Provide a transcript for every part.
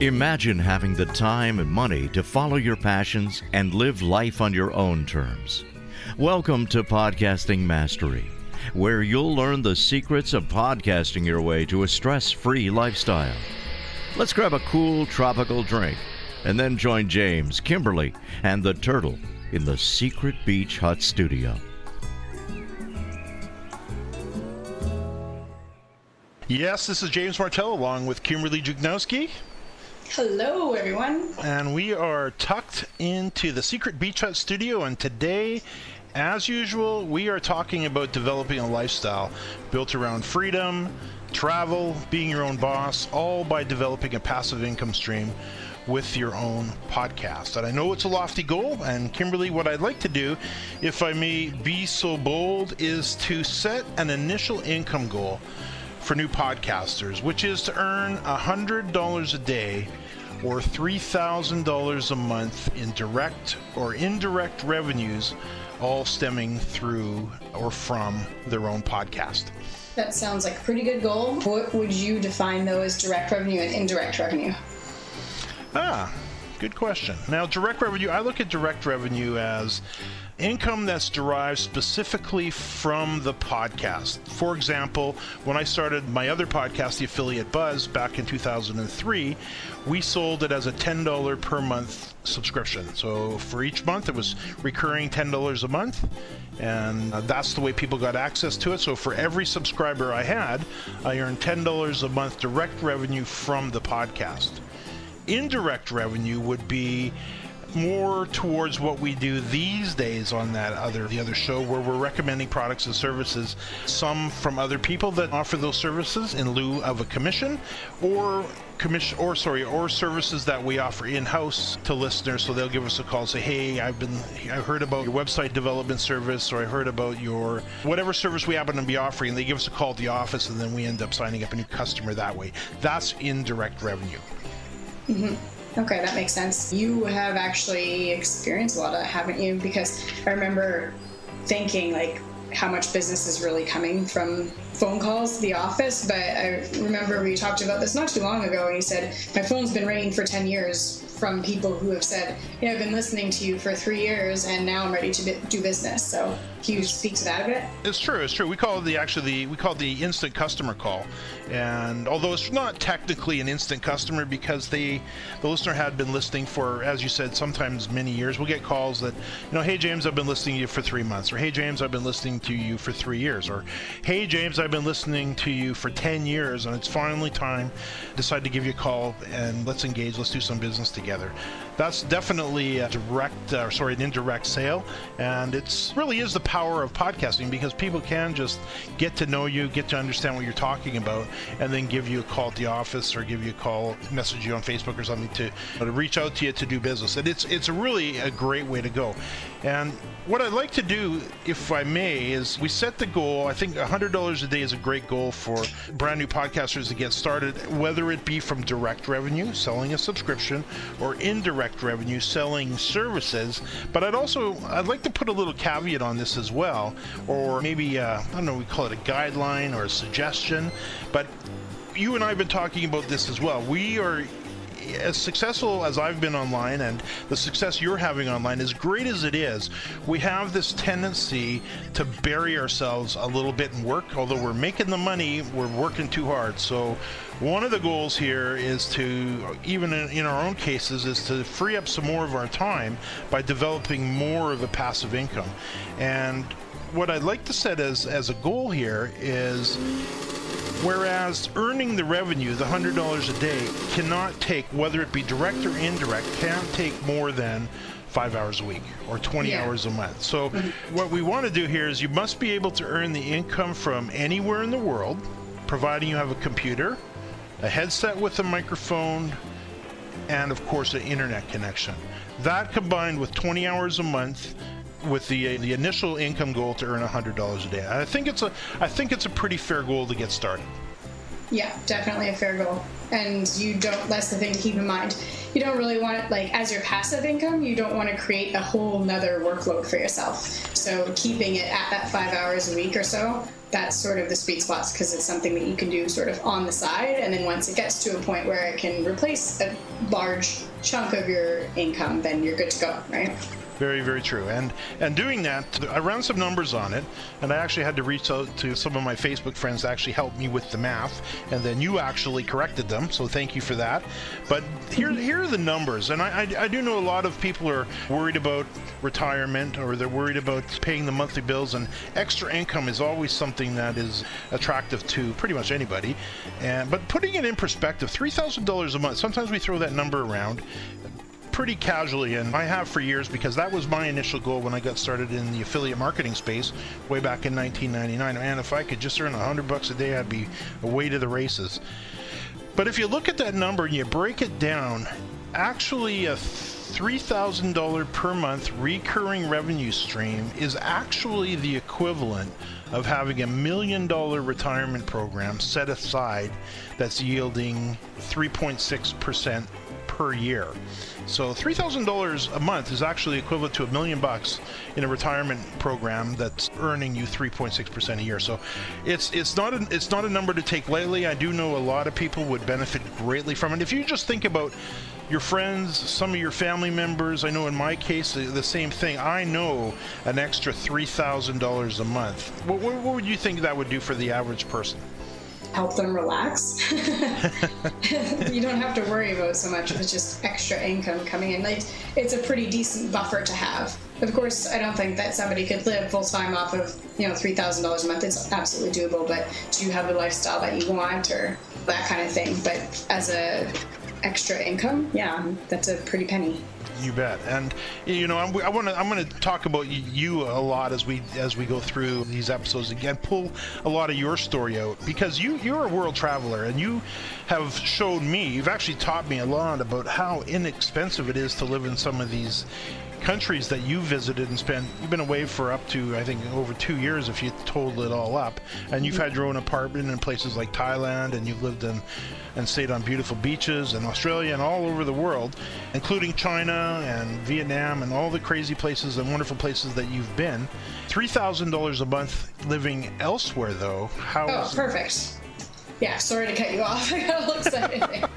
Imagine having the time and money to follow your passions and live life on your own terms. Welcome to Podcasting Mastery, where you'll learn the secrets of podcasting your way to a stress-free lifestyle. Let's grab a cool tropical drink and then join James, Kimberly, and the Turtle in the Secret Beach Hut Studio. Yes, this is James Martell along with Kimberly Juchnowski. Hello, everyone. And we are tucked into the Secret Beach Hut Studio, and today, as usual, we are talking about developing a lifestyle built around freedom, travel, being your own boss, all by developing a passive income stream with your own podcast. And I know it's a lofty goal, and Kimberly, what I'd like to do, if I may be so bold, is to set an initial income goal for new podcasters, which is to earn $100 a day or $3,000 a month in direct or indirect revenues, all stemming through or from their own podcast. That sounds like a pretty good goal. What would you define, though, as direct revenue and indirect revenue? Good question. Now, direct revenue, I look at direct revenue as income that's derived specifically from the podcast. For example, when I started my other podcast, The Affiliate Buzz, back in 2003, we sold it as a $10 per month subscription. So for each month, it was recurring $10 a month, and that's the way people got access to it. So for every subscriber I had, I earned $10 a month direct revenue from the podcast. Indirect revenue would be more towards what we do these days on the other show, where we're recommending products and services, some from other people that offer those services in lieu of a commission, or services that we offer in-house to listeners. So they'll give us a call and say, hey, I heard about your website development service, or I heard about your whatever service we happen to be offering, and they give us a call at the office, and then we end up signing up a new customer that way. That's indirect revenue. Mm-hmm. Okay, that makes sense. You have actually experienced a lot of that, haven't you? Because I remember thinking, like, how much business is really coming from phone calls to the office, but I remember we talked about this not too long ago, and you said, my phone's been ringing for 10 years from people who have said, yeah, I've been listening to you for 3 years, and now I'm ready to do business. So can you speak to that a bit? It's true. We call it the instant customer call. And although it's not technically an instant customer, because the listener had been listening for, as you said, sometimes many years, we'll get calls that, hey, James, I've been listening to you for 3 months, or hey, James, I've been listening to you for 3 years, or hey, James, I've been listening to you for 10 years, and it's finally time, decide to give you a call, and let's engage, let's do some business together. That's definitely an indirect sale, and it really is the power of podcasting, because people can just get to know you, get to understand what you're talking about, and then give you a call at the office, or give you a call, message you on Facebook or something to reach out to you to do business. And it's really a great way to go. And what I'd like to do, if I may, is we set the goal. I think $100 a day is a great goal for brand new podcasters to get started, whether it be from direct revenue, selling a subscription, or indirect revenue, selling services. But I'd like to put a little caveat on this as well, or maybe, I don't know, we call it a guideline or a suggestion, but you and I have been talking about this as well. We are, as successful as I've been online, and the success you're having online, as great as it is, we have this tendency to bury ourselves a little bit in work. Although we're making the money, we're working too hard. So one of the goals here is to, even in our own cases, is to free up some more of our time by developing more of a passive income. And what I'd like to set as a goal here is, whereas earning the revenue, the $100 a day, cannot take, whether it be direct or indirect, can't take more than 5 hours a week or 20 hours a month. So what we want to do here is, you must be able to earn the income from anywhere in the world, providing you have a computer, a headset with a microphone, and of course an internet connection. That combined with 20 hours a month, with the initial income goal to earn $100 a day. I think it's a pretty fair goal to get started. Yeah, definitely a fair goal. And that's the thing to keep in mind. you don't really want it, like, as your passive income, you don't want to create a whole nother workload for yourself. So keeping it at that 5 hours a week or so, that's sort of the sweet spots, because it's something that you can do sort of on the side, and then once it gets to a point where it can replace a large chunk of your income, then you're good to go, right? Very, very true. And doing that, I ran some numbers on it, and I actually had to reach out to some of my Facebook friends to actually help me with the math, and then you actually corrected them, so thank you for that. But here are the numbers, and I do know a lot of people are worried about retirement, or they're worried about paying the monthly bills, and extra income is always something that is attractive to pretty much anybody. But putting it in perspective, $3,000 a month, sometimes we throw that number around pretty casually, and I have for years, because that was my initial goal when I got started in the affiliate marketing space way back in 1999. And if I could just earn $100 a day, I'd be away to the races. But if you look at that number and you break it down, actually a $3,000 per month recurring revenue stream is actually the equivalent of having $1 million retirement program set aside that's yielding 3.6% per year. So $3,000 a month is actually equivalent to $1 million in a retirement program that's earning you 3.6% a year. So it's not a number to take lightly. I do know a lot of people would benefit greatly from it. If you just think about your friends, some of your family members, I know in my case the same thing. I know an extra $3,000 a month. What would you think that would do for the average person? Help them relax. You don't have to worry about so much. It's just extra income coming in. Like, it's a pretty decent buffer to have. Of course, I don't think that somebody could live full time off of, $3,000 a month. It's absolutely doable, but do you have the lifestyle that you want, or that kind of thing? But as a extra income, yeah, that's a pretty penny. You bet. And I'm going to talk about you a lot as we go through these episodes again. Pull a lot of your story out, because you're a world traveler, and you have shown me, you've actually taught me a lot about how inexpensive it is to live in some of these countries that you visited and spent. You've been away for up to, I think, over 2 years if you total it all up, and you've had your own apartment in places like Thailand, and you've lived in and stayed on beautiful beaches in Australia and all over the world, including China and Vietnam and all the crazy places and wonderful places that you've been. $3,000 a month living elsewhere, though. How Perfect. Yeah, sorry to cut you off. I got a little excited there.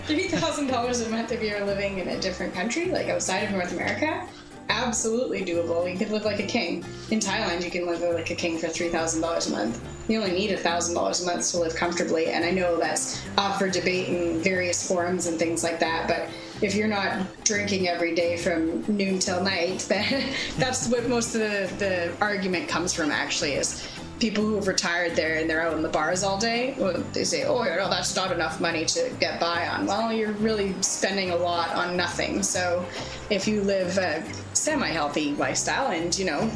$3,000 a month if you're living in a different country, like outside of North America, absolutely doable. You could live like a king. In Thailand, you can live like a king for $3,000 a month. You only need $1,000 a month to live comfortably, and I know that's up for debate in various forums and things like that, but if you're not drinking every day from noon till night, then that's what most of the argument comes from, actually, is people who have retired there and they're out in the bars all day, well, they say, that's not enough money to get by on. Well, you're really spending a lot on nothing. So if you live a semi-healthy lifestyle and,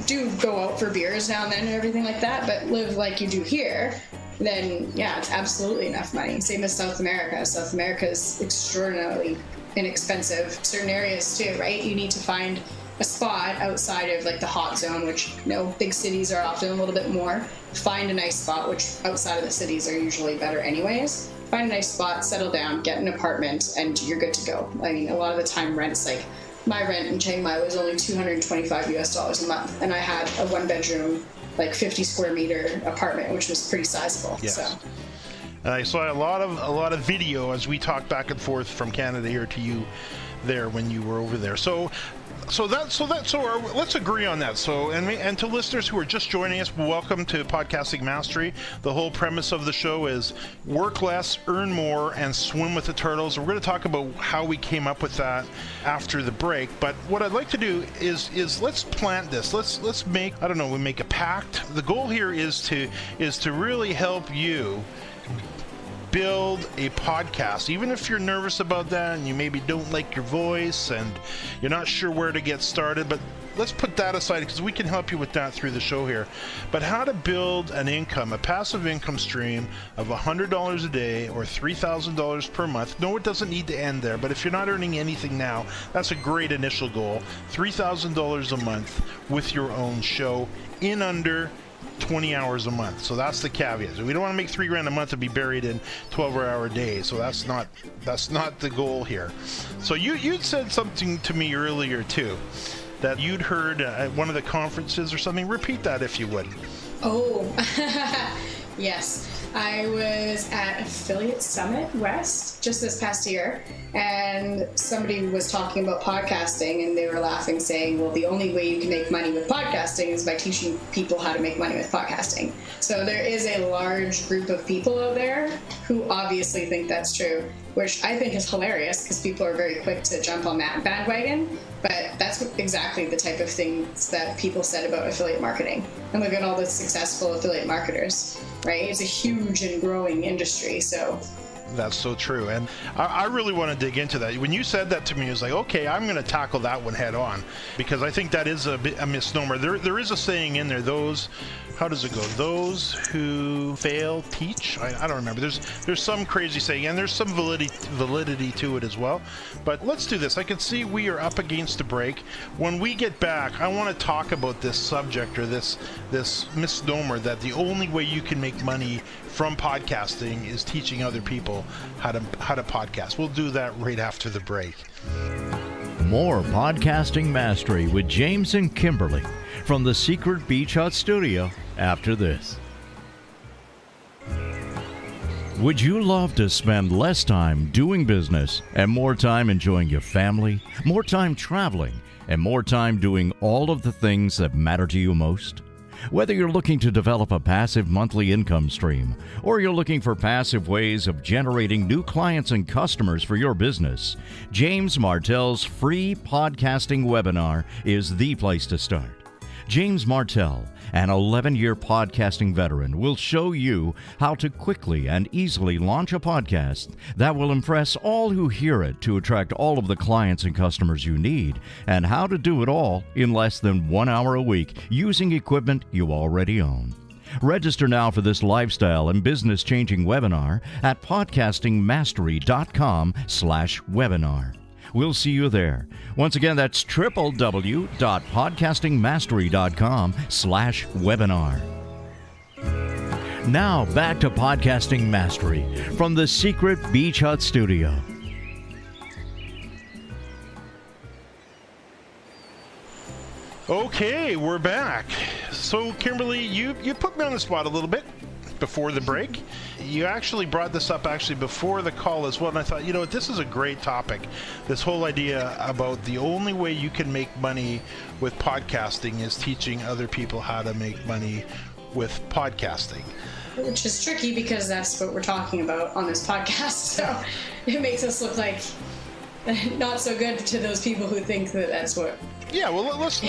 do go out for beers now and then and everything like that, but live like you do here, then yeah, it's absolutely enough money. Same as South America. South America is extraordinarily inexpensive. Certain areas too, right? You need to find a spot outside of like the hot zone, which big cities are often a little bit more. Find a nice spot, which outside of the cities are usually better anyways. Find a nice spot, settle down, get an apartment, and you're good to go. I mean, a lot of the time rents, like my rent in Chiang Mai was only $225 a month, and I had a 1-bedroom, like 50 square meter apartment, which was pretty sizable. Yes. So. And I saw a lot of video as we talked back and forth from Canada here to you there when you were over there. So let's agree on that. So, and to listeners who are just joining us, welcome to Podcasting Mastery. The whole premise of the show is work less, earn more, and swim with the turtles. We're going to talk about how we came up with that after the break. But what I'd like to do is let's plant this. Let's make, we make a pact. The goal here is to really help you build a podcast, even if you're nervous about that and you maybe don't like your voice and you're not sure where to get started. But let's put that aside, because we can help you with that through the show here. But how to build an income, a passive income stream of $100 a day or $3,000 per month. No, it doesn't need to end there, but if you're not earning anything now, that's a great initial goal. $3,000 a month with your own show in under 20 hours a month. So that's the caveat. We don't want to make $3,000 a month and be buried in 12-hour days. So that's not the goal here. So you'd said something to me earlier too, that you'd heard at one of the conferences or something. Repeat that if you would. Oh, yes. I was at Affiliate Summit West just this past year, and somebody was talking about podcasting, and they were laughing, saying, well, the only way you can make money with podcasting is by teaching people how to make money with podcasting. So there is a large group of people out there who obviously think that's true, which I think is hilarious because people are very quick to jump on that bandwagon. But that's exactly the type of things that people said about affiliate marketing. And look at all the successful affiliate marketers, right? It's a huge and growing industry. So that's so true. And I really want to dig into that. When you said that to me, it was like, okay, I'm going to tackle that one head on, because I think that is a misnomer. There is a saying in there, how does it go? Those who fail teach? I don't remember. There's some crazy saying, and there's some validity to it as well. But let's do this. I can see we are up against a break. When we get back, I want to talk about this subject, or this misnomer that the only way you can make money from podcasting is teaching other people how to podcast. We'll do that right after the break. More Podcasting Mastery with James and Kimberly from the Secret Beach Hut Studio after this. Would you love to spend less time doing business and more time enjoying your family, more time traveling, and more time doing all of the things that matter to you most? Whether you're looking to develop a passive monthly income stream, or you're looking for passive ways of generating new clients and customers for your business, James Martell's free podcasting webinar is the place to start. James Martell, an 11-year podcasting veteran, will show you how to quickly and easily launch a podcast that will impress all who hear it to attract all of the clients and customers you need, and how to do it all in less than 1 hour a week using equipment you already own. Register now for this lifestyle and business-changing webinar at podcastingmastery.com/webinar. We'll see you there. Once again, that's www.podcastingmastery.com/webinar. Now back to Podcasting Mastery from the Secret Beach Hut Studio. Okay, we're back. So, Kimberly, you put me on the spot a little bit before the break. You actually brought this up before the call as well, and I thought, this is a great topic. This whole idea about the only way you can make money with podcasting is teaching other people how to make money with podcasting. Which is tricky because that's what we're talking about on this podcast. So it makes us look like not so good to those people who think that that's what. Yeah, well, let's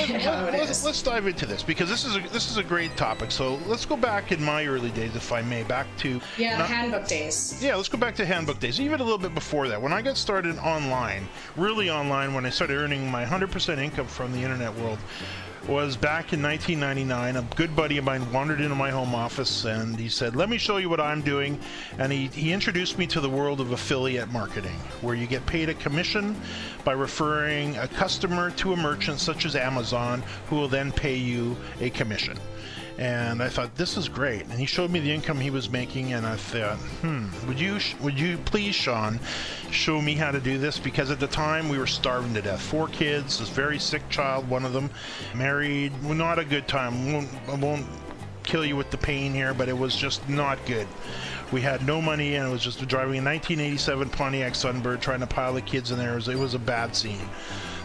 dive into this, because this is a great topic. So let's go back in my early days, if I may, back to the handbook days. Yeah, let's go back to handbook days, even a little bit before that. When I got started online, really online, when I started earning my 100% income from the internet world, was back in 1999. A good buddy of mine wandered into my home office and he said, let me show you what I'm doing. And he introduced me to the world of affiliate marketing, where you get paid a commission by referring a customer to a merchant such as Amazon, who will then pay you a commission. And I thought, this is great. And he showed me the income he was making, and I thought, would you please, Sean, show me how to do this? Because at the time we were starving to death. 4 kids, this very sick child, one of them, married. Well, not a good time. I won't kill you with the pain here, but it was just not good. We had no money, and it was just driving a 1987 Pontiac Sunbird, trying to pile the kids in there. It was a bad scene.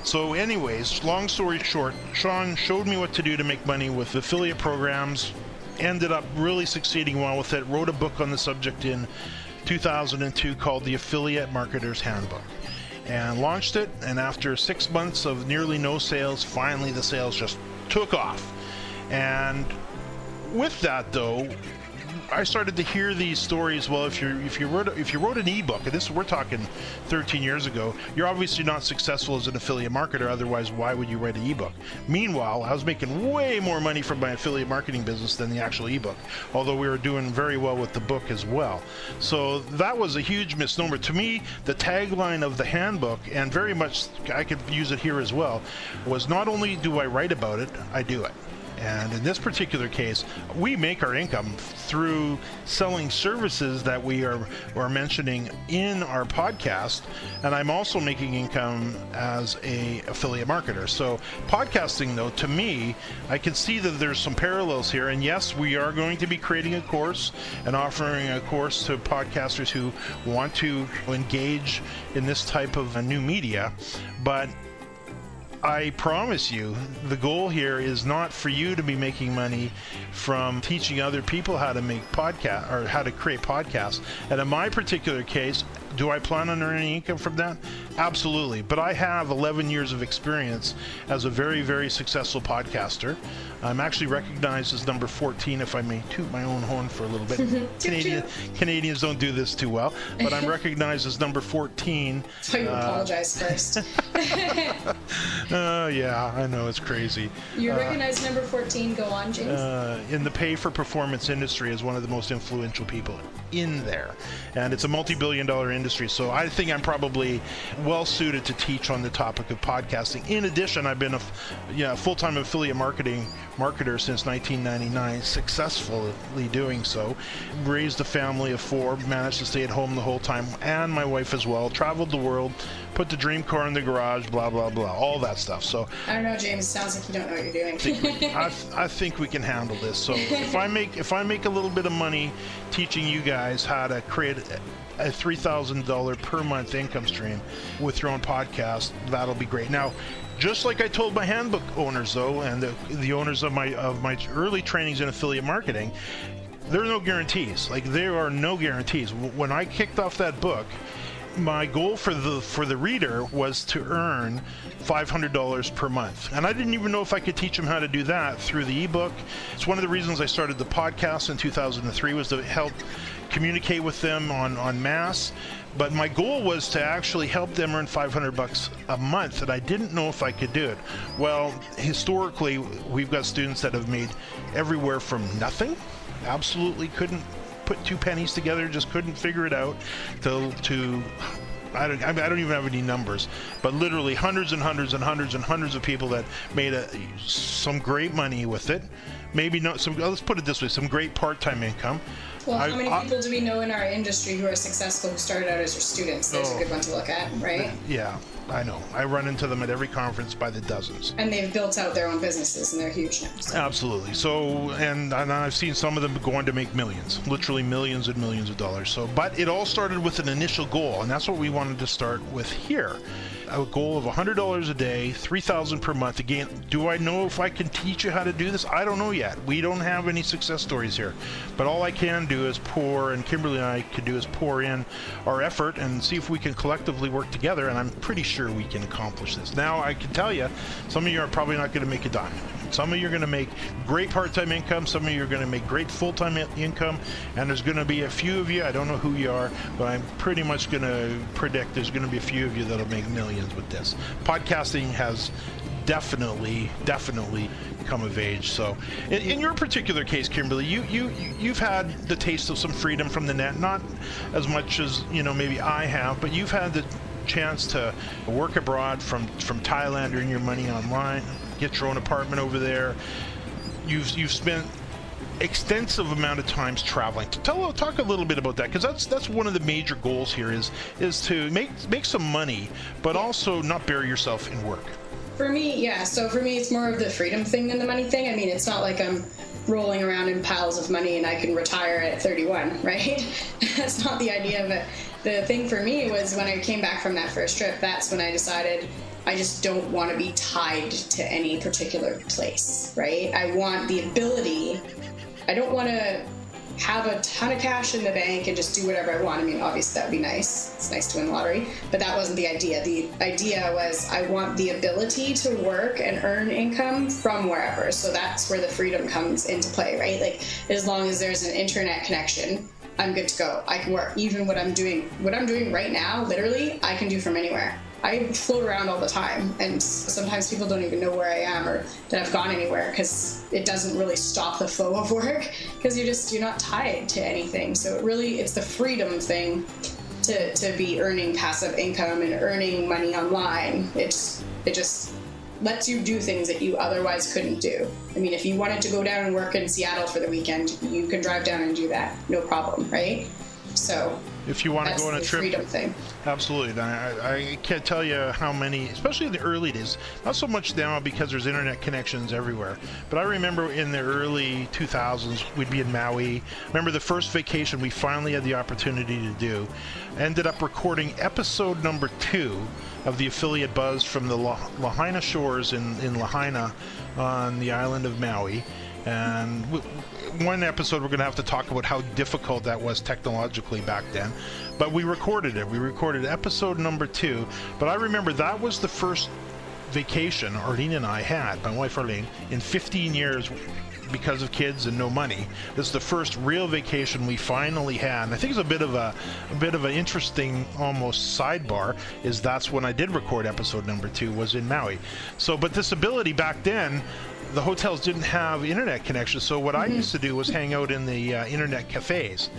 So anyways, long story short, Sean showed me what to do to make money with affiliate programs, ended up really succeeding well with it, wrote a book on the subject in 2002 called The Affiliate Marketer's Handbook, and launched it, and after 6 months of nearly no sales, finally the sales just took off. And with that though, I started to hear these stories. Well, if you wrote an ebook, and this we're talking 13 years ago, you're obviously not successful as an affiliate marketer. Otherwise, why would you write an ebook? Meanwhile, I was making way more money from my affiliate marketing business than the actual ebook, although we were doing very well with the book as well. So that was a huge misnomer to me. The tagline of the handbook, and very much I could use it here as well, was not only do I write about it, I do it. And in this particular case, we make our income through selling services that we are mentioning in our podcast. And I'm also making income as a affiliate marketer. So podcasting, though, to me, I can see that there's some parallels here. And yes, we are going to be creating a course and offering a course to podcasters who want to engage in this type of new media. But I promise you, the goal here is not for you to be making money from teaching other people how to make podcast or how to create podcasts. And in my particular case, do I plan on earning income from that? Absolutely. But I have 11 years of experience as a very, very successful podcaster. I'm actually recognized as number 14, if I may toot my own horn for a little bit. Canadians don't do this too well, but I'm recognized as number 14. So you apologize first. Oh, yeah, I know, it's crazy. You're recognized number 14. Go on, James. In the pay-for-performance industry as one of the most influential people in there. And it's a multi-billion-dollar industry, so I think I'm probably well-suited to teach on the topic of podcasting. In addition, I've been a full-time affiliate marketer since 1999, successfully doing so. Raised a family of 4, managed to stay at home the whole time, and my wife as well. Traveled the world, put the dream car in the garage, blah, blah, blah, all that stuff. So I don't know, James. Sounds like you don't know what you're doing. I think we can handle this. So if I make a little bit of money teaching you guys how to create a $3,000 per month income stream with your own podcast, that'll be great. Now, just like I told my handbook owners, though, and the owners of my early trainings in affiliate marketing, there are no guarantees. Like, there are no guarantees. When I kicked off that book, my goal for the reader was to earn $500 per month. And I didn't even know if I could teach them how to do that through the ebook. It's one of the reasons I started the podcast in 2003, was to help communicate with them en masse. But my goal was to actually help them earn $500 a month, and I didn't know if I could do it. Well, historically, we've got students that have made everywhere from nothing, absolutely couldn't put 2 pennies together, just couldn't figure it out, to I don't even have any numbers, but literally hundreds and hundreds and hundreds and hundreds of people that made some great money with it. Maybe not some, let's put it this way, some great part-time income. Well, how many people do we know in our industry who are successful who started out as your students? There's a good one to look at, right? Yeah, I know. I run into them at every conference by the dozens. And they've built out their own businesses, and they're huge now. So. Absolutely. So, and I've seen some of them go on to make millions, literally millions and millions of dollars. So, but it all started with an initial goal, and that's what we wanted to start with here. A goal of $100 a day, $3,000 per month. Again, do I know if I can teach you how to do this? I don't know yet. We don't have any success stories here. But all I can do is and Kimberly and I can do is pour in our effort and see if we can collectively work together, and I'm pretty sure we can accomplish this. Now, I can tell you, some of you are probably not going to make a dime. Some of you are going to make great part-time income, some of you are going to make great full-time income, and there's going to be a few of you, I don't know who you are, but I'm pretty much going to predict there's going to be a few of you that'll make millions with this. Podcasting has definitely come of age. So in your particular case, Kimberly, you've had the taste of some freedom from the net, not as much as maybe I have, but you've had the chance to work abroad from Thailand, earn your money online, get your own apartment over there. You've spent extensive amount of times traveling. Talk a little bit about that, because that's one of the major goals here is to make some money, but also not bury yourself in work. For me, yeah. So for me, it's more of the freedom thing than the money thing. I mean, it's not like I'm rolling around in piles of money and I can retire at 31, right? That's not the idea of it. The thing for me was when I came back from that first trip, that's when I decided I just don't want to be tied to any particular place, right? I want the ability. I don't want to have a ton of cash in the bank and just do whatever I want. I mean, obviously that would be nice. It's nice to win the lottery, but that wasn't the idea. The idea was I want the ability to work and earn income from wherever. So that's where the freedom comes into play, right? Like, as long as there's an internet connection, I'm good to go. I can work. Even what I'm doing right now, literally, I can do from anywhere. I float around all the time, and sometimes people don't even know where I am or that I've gone anywhere, because it doesn't really stop the flow of work, because you're not tied to anything. So it's the freedom thing to be earning passive income and earning money online. lets you do things that you otherwise couldn't do. I mean, if you wanted to go down and work in Seattle for the weekend, you can drive down and do that, no problem, right? So if you want to go on a trip, freedom thing. Absolutely. And I can't tell you how many, especially in the early days, not so much now because there's internet connections everywhere, but I remember in the early 2000s, we'd be in Maui. Remember the first vacation we finally had the opportunity to do, ended up recording episode number 2 of the affiliate Buzz from the Lahaina shores in Lahaina on the island of Maui. And one episode we're going to have to talk about how difficult that was technologically back then. But we recorded it. We recorded episode number 2. But I remember that was the first vacation Arlene and I had, my wife Arlene, in 15 years because of kids and no money. This is the first real vacation we finally had. And I think it's a bit of an interesting almost sidebar is that's when I did record episode number 2 was in Maui. So, but this ability back then, the hotels didn't have internet connections, so what I used to do was hang out in the internet cafes,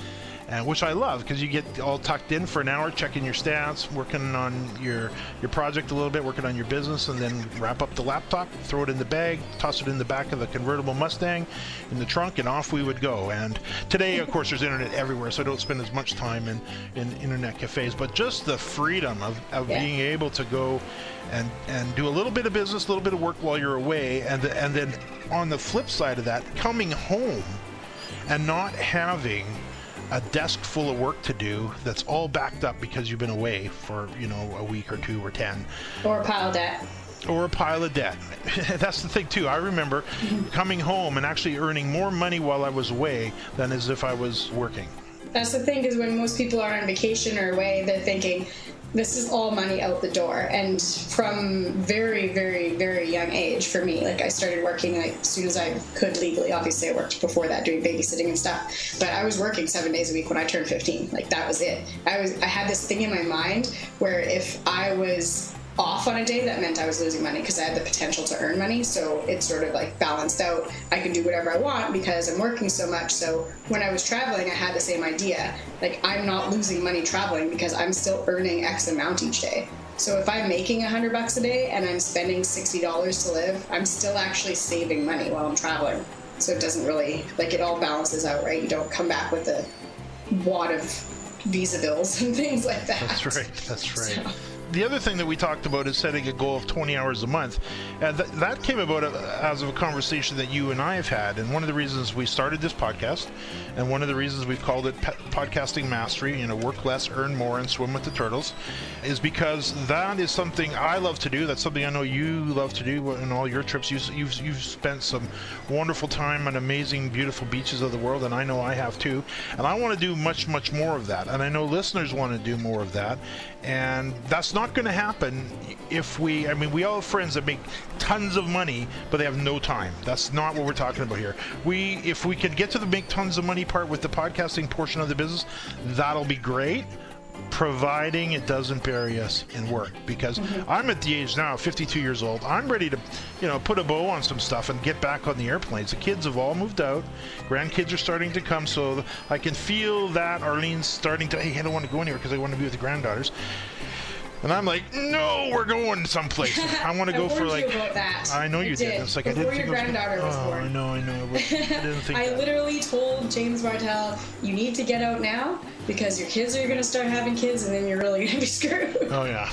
which I love because you get all tucked in for an hour, checking your stats, working on your project a little bit, working on your business, and then wrap up the laptop, throw it in the bag, toss it in the back of the convertible Mustang in the trunk, and off we would go. And today, of course, there's internet everywhere, so I don't spend as much time in internet cafes, but just the freedom of being able to go and do a little bit of business, a little bit of work while you're away, and then on the flip side of that, coming home and not having a desk full of work to do that's all backed up because you've been away for, a week or 2 or 10. Or a pile of debt. Or a pile of debt. That's the thing too. I remember coming home and actually earning more money while I was away than as if I was working. That's the thing, because when most people are on vacation or away, they're thinking, this is all money out the door. And from very, very, very young age for me, like I started working as soon as I could legally. Obviously I worked before that doing babysitting and stuff, but I was working 7 days a week when I turned 15. Like that was it. I had this thing in my mind where if I was off on a day, that meant I was losing money because I had the potential to earn money. So it sort of like balanced out. I can do whatever I want because I'm working so much. So when I was traveling, I had the same idea. Like I'm not losing money traveling because I'm still earning X amount each day. So if I'm making $100 a day and I'm spending $60 to live, I'm still actually saving money while I'm traveling. So it doesn't really, like it all balances out, right? You don't come back with a wad of visa bills and things like that. That's right. So. the other thing that we talked about is setting a goal of 20 hours a month. And that came about as of a conversation that you and I have had. And one of the reasons we started this podcast, and one of the reasons we've called it Podcasting Mastery, work less, earn more, and swim with the turtles, is because that is something I love to do. That's something I know you love to do in all your trips. You've spent some wonderful time on amazing, beautiful beaches of the world, and I know I have too. And I want to do much, much more of that. And I know listeners want to do more of that. And that's not going to happen if we all have friends that make tons of money, but they have no time. That's not what we're talking about here. If we could get to the make tons of money part with the podcasting portion of the business, that'll be great, providing it doesn't bury us in work. Because I'm at the age now, 52 years old, I'm ready to, put a bow on some stuff and get back on the airplanes. The kids have all moved out. Grandkids are starting to come, so I can feel that Arlene's starting to, hey, I don't want to go anywhere because I want to be with the granddaughters. And I'm like, no, we're going someplace. I want to go for like. About that. I know you did. It's like Before I didn't think your granddaughter was born. I know. I didn't think. I literally told James Martell, you need to get out now because your kids are going to start having kids, and then you're really going to be screwed. Oh yeah.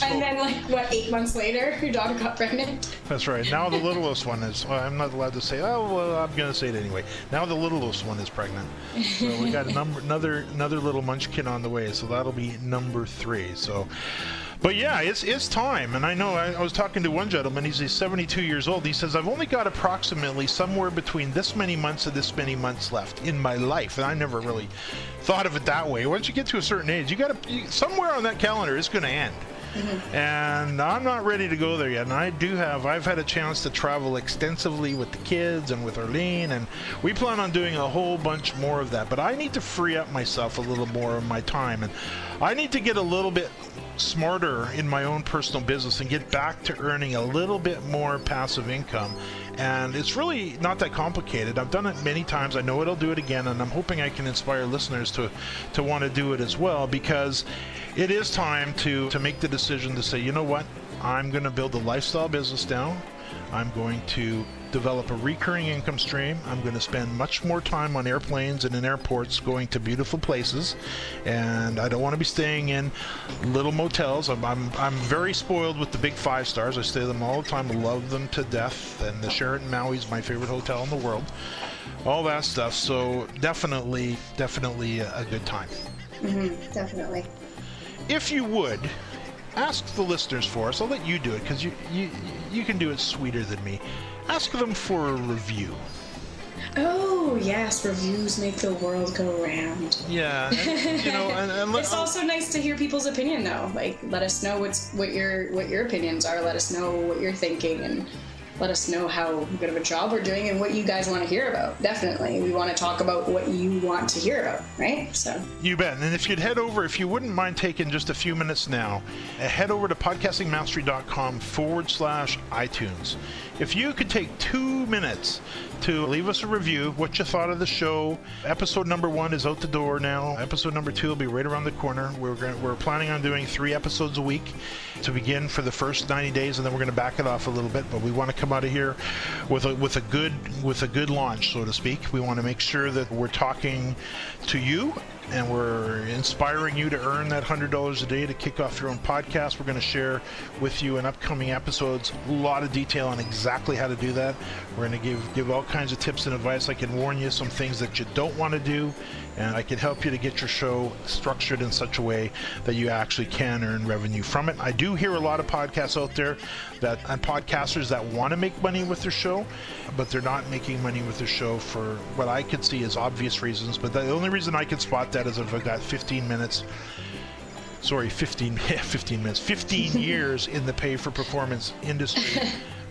And then 8 months later, your daughter got pregnant. That's right. Now the littlest one is. Well, I'm not allowed to say. Oh well, I'm going to say it anyway. Now the littlest one is pregnant. So we got another little munchkin on the way. So that'll be number 3. So. But yeah, it's time. And I know I was talking to one gentleman, he's 72 years old. He says, I've only got approximately somewhere between this many months and this many months left in my life. And I never really thought of it that way. Once you get to a certain age, somewhere on that calendar, it's going to end. Mm-hmm. And I'm not ready to go there yet. And I've had a chance to travel extensively with the kids and with Arlene, and we plan on doing a whole bunch more of that. But I need to free up myself a little more of my time, and I need to get a little bit smarter in my own personal business and get back to earning a little bit more passive income. And it's really not that complicated. I've done it many times. I know I'll do it again, and I'm hoping I can inspire listeners to want to do it as well, because it is time to make the decision to say, you know what, I'm going to build a lifestyle business now. I'm going to develop a recurring income stream. I'm going to spend much more time on airplanes and in airports going to beautiful places, and I don't want to be staying in little motels. I'm very spoiled with the big 5 stars. I stay at them all the time. I love them to death, and the Sheraton Maui is my favorite hotel in the world. All that stuff. So definitely a good time. Definitely. If you would ask the listeners for us, I'll let you do it because you can do it sweeter than me. Ask them for a review. Oh yes, reviews make the world go round. Yeah, and it's also nice to hear people's opinion though. Like, let us know what your opinions are. Let us know what you're thinking, and let us know how good of a job we're doing and what you guys want to hear about. Definitely, we want to talk about what you want to hear about, right? So you bet. And if you wouldn't mind taking just a few minutes now, head over to podcastingmastery.com/iTunes. If you could take 2 minutes to leave us a review, what you thought of the show. Episode number 1 is out the door now. Episode number 2 will be right around the corner. We're planning on doing 3 episodes a week to begin for the first 90 days, and then we're going to back it off a little bit. But we want to come out of here with a good launch, so to speak. We want to make sure that we're talking to you, and we're inspiring you to earn that $100 a day to kick off your own podcast. We're going to share with you in upcoming episodes a lot of detail on exactly how to do that. We're going to give all kinds of tips and advice. I can warn you some things that you don't want to do, and I can help you to get your show structured in such a way that you actually can earn revenue from it. I do hear a lot of podcasts out there and podcasters that want to make money with their show, but they're not making money with their show for what I could see as obvious reasons. But the only reason I can spot that is if I've got 15 years in the pay for performance industry,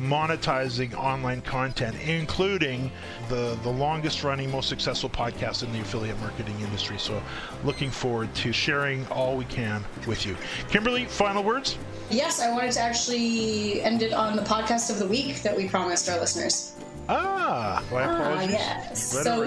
monetizing online content, including the longest running, most successful podcast in the affiliate marketing industry. So looking forward to sharing all we can with you. Kimberly, final words? Yes, I wanted to actually end it on the podcast of the week that we promised our listeners. My apologies. Yes. So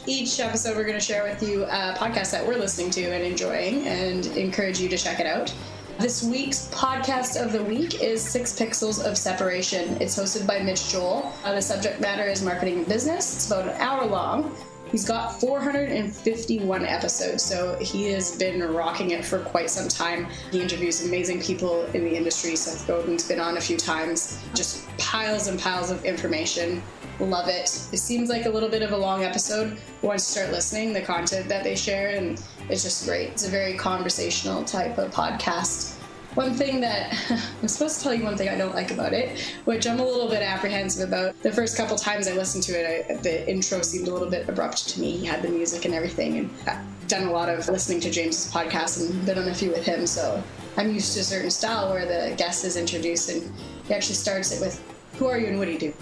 each episode we're going to share with you a podcast that we're listening to and enjoying, and encourage you to check it out. This week's podcast of the week is 6 Pixels of Separation. It's hosted by Mitch Joel. The subject matter is marketing and business. It's about an hour long. He's got 451 episodes, so he has been rocking it for quite some time. He interviews amazing people in the industry. Seth Godin's been on a few times. Just piles and piles of information. Love it. It seems like a little bit of a long episode once you start listening, the content that they share, and it's just great. It's a very conversational type of podcast. One thing that, I'm supposed to tell you one thing I don't like about it, which I'm a little bit apprehensive about. The first couple times I listened to it, the intro seemed a little bit abrupt to me. He had the music and everything, and I've done a lot of listening to James's podcast and been on a few with him, so I'm used to a certain style where the guest is introduced and he actually starts it with, "Who are you and what do you do?"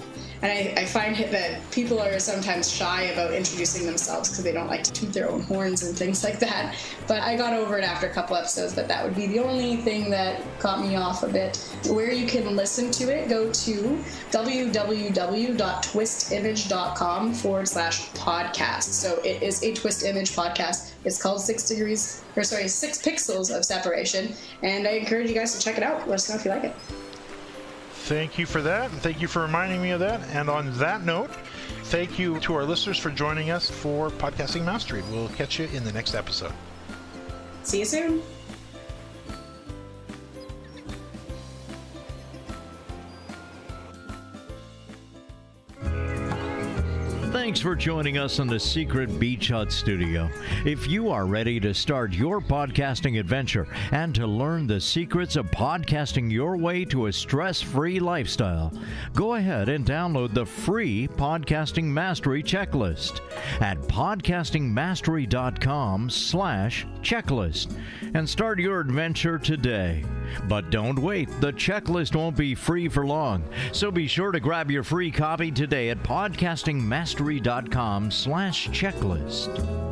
And I find that people are sometimes shy about introducing themselves because they don't like to toot their own horns and things like that. But I got over it after a couple episodes, but that would be the only thing that caught me off a bit. Where you can listen to it, go to www.twistimage.com/podcast. So it is a Twist Image podcast. It's called 6 Pixels of Separation. And I encourage you guys to check it out. Let us know if you like it. Thank you for that, and thank you for reminding me of that. And on that note, thank you to our listeners for joining us for Podcasting Mastery. We'll catch you in the next episode. See you soon. Thanks for joining us in the Secret Beach Hut Studio. If you are ready to start your podcasting adventure and to learn the secrets of podcasting your way to a stress-free lifestyle, go ahead and download the free Podcasting Mastery Checklist at podcastingmastery.com/checklist and start your adventure today. But don't wait, the checklist won't be free for long, so be sure to grab your free copy today at podcastingmastery.com/checklist.